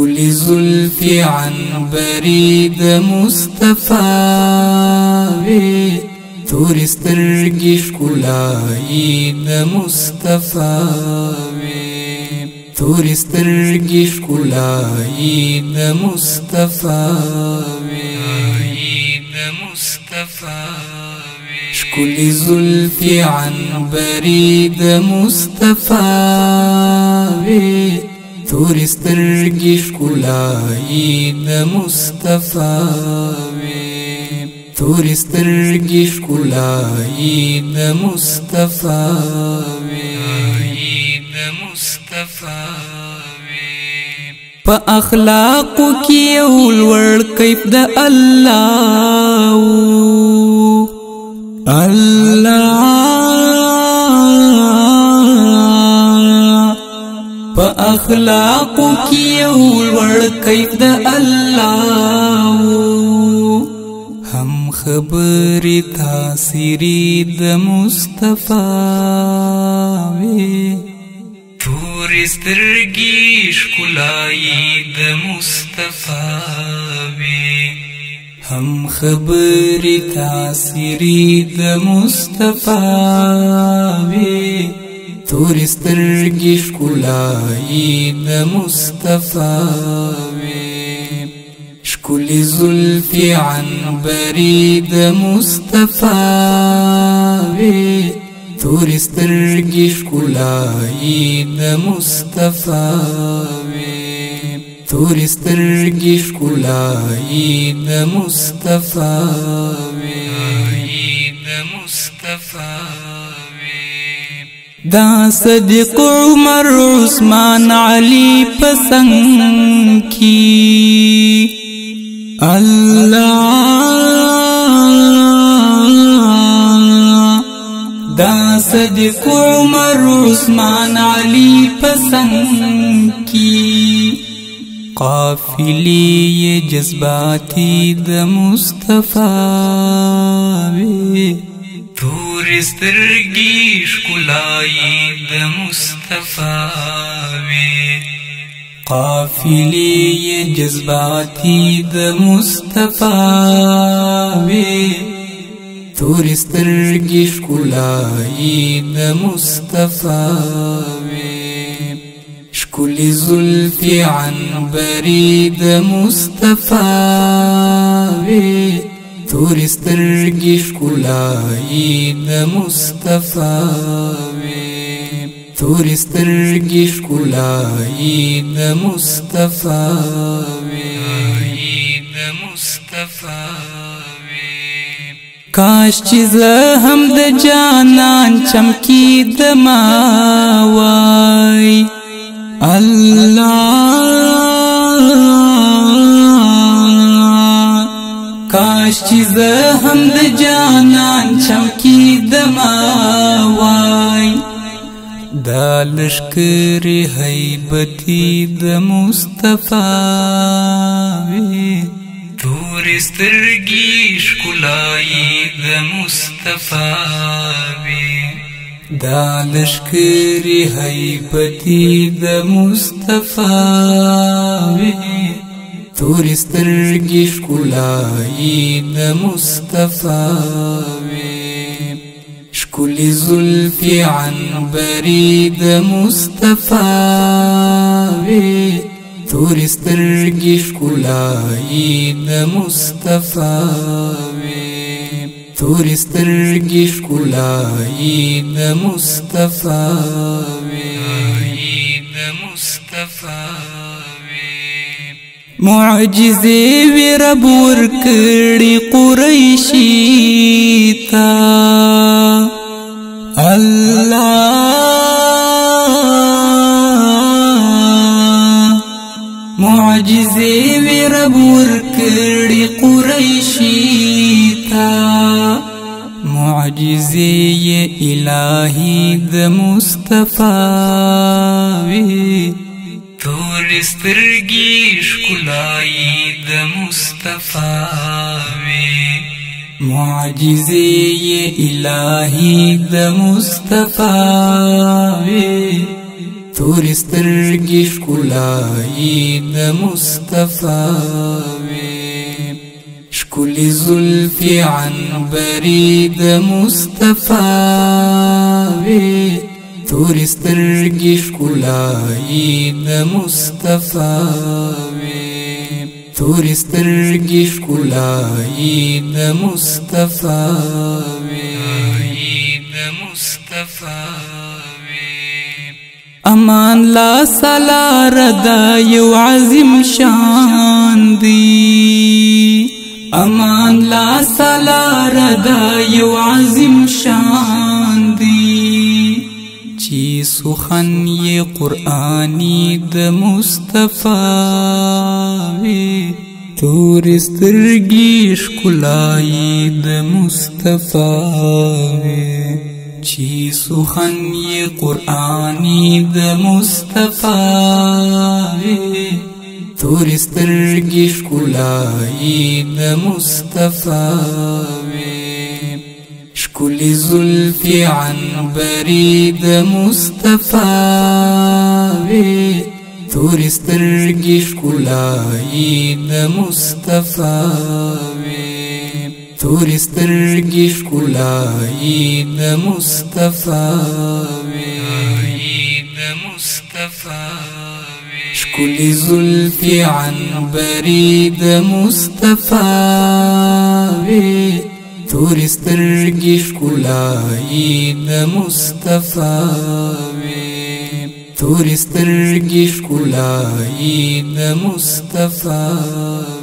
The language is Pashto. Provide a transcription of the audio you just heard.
شکلی زلفی عنبری د مصطفی وی توری سترګې ښکلایي د مصطفی وی توری سترګې ښکلایي د مصطفی وی شکلی زلفی عنبری د مصطفی وی توری سترګې ښکلایي د مصطفی وی توری سترګې ښکلایي د مصطفی وی په اخلاقو کې یو لوړ کیف د الله په اخلاقو کې یو لوړ کیف د الله هم خبرې تاثیري د مصطفی وی توری سترګې ښکلایي د مصطفی وی هم خبرې تاثیري د مصطفی وی توری سترګې ښکلایي د مصطفی وی شکلی زلفی عنبری د مصطفی وی توری سترګې ښکلایي د مصطفی وی توری سترګې ښکلایي د مصطفی وی دا صدیق عمر عثمان علی پسند کی اللہ دا صدیق عمر عثمان علی پسند کی قافلی یہ جذباتی د مصطفی وی توری سترګې ښکلایي د مصطفی وی قافلی یہ جذباتی د مصطفی وی توری سترګې ښکلایي د مصطفی وی شکلی زلفی عنبری د مصطفی وی توری سترګې ښکلایي د مصطفی وی توری سترګې ښکلایي د مصطفی وی کاش چې زه هم د جانان چمکی د ما وای الله کاش چې زه هم د جانان چمکی د ما وای دا لشکری هیبتی د مصطفی وی توری سترګې ښکلایي د مصطفی وی دا لشکری هیبتی د مصطفی وی توری سترګې ښکلایي د مصطفی وی شکلی زلفی عنبری د مصطفی وی توری سترګې ښکلایي د مصطفی وی توری سترګې ښکلایي د مصطفی وی معجزې وی رب ورکړي قریشي تا الله معجزې وی رب ورکړي قریشي تا معجزې الهی د مصطفی وی توری سترګې ښکلایي د مصطفی وی معجزې الهی د مصطفی وی تورې سترګې ښکلایي د مصطفی وې ښکلې زلفې عنبرې د مصطفی وې تورې سترګې ښکلایي د مصطفی وې تورې سترګې ښکلایي د مصطفی وې د مصطفی امان لا سلار دا یو عظیم شان دی امان لا سلار دا یو عظیم شان دی چی سخن یہ قرآنی د مصطفی وی تورې سترګې ښکلایي د مصطفی وی چی سخن یہ قرآنی د مصطفی وی تورې سترګې ښکلایي د مصطفی وی ښکلې زلفې عنبرې د مصطفی وی تورې سترګې ښکلایي د مصطفی وی تورې سترګې ښکلایي د مصطفی وی د مصطفی ښکلې زلفې عنبرې د مصطفی وی تورې سترګې ښکلایي د مصطفی وی تورې سترګې ښکلایي د مصطفی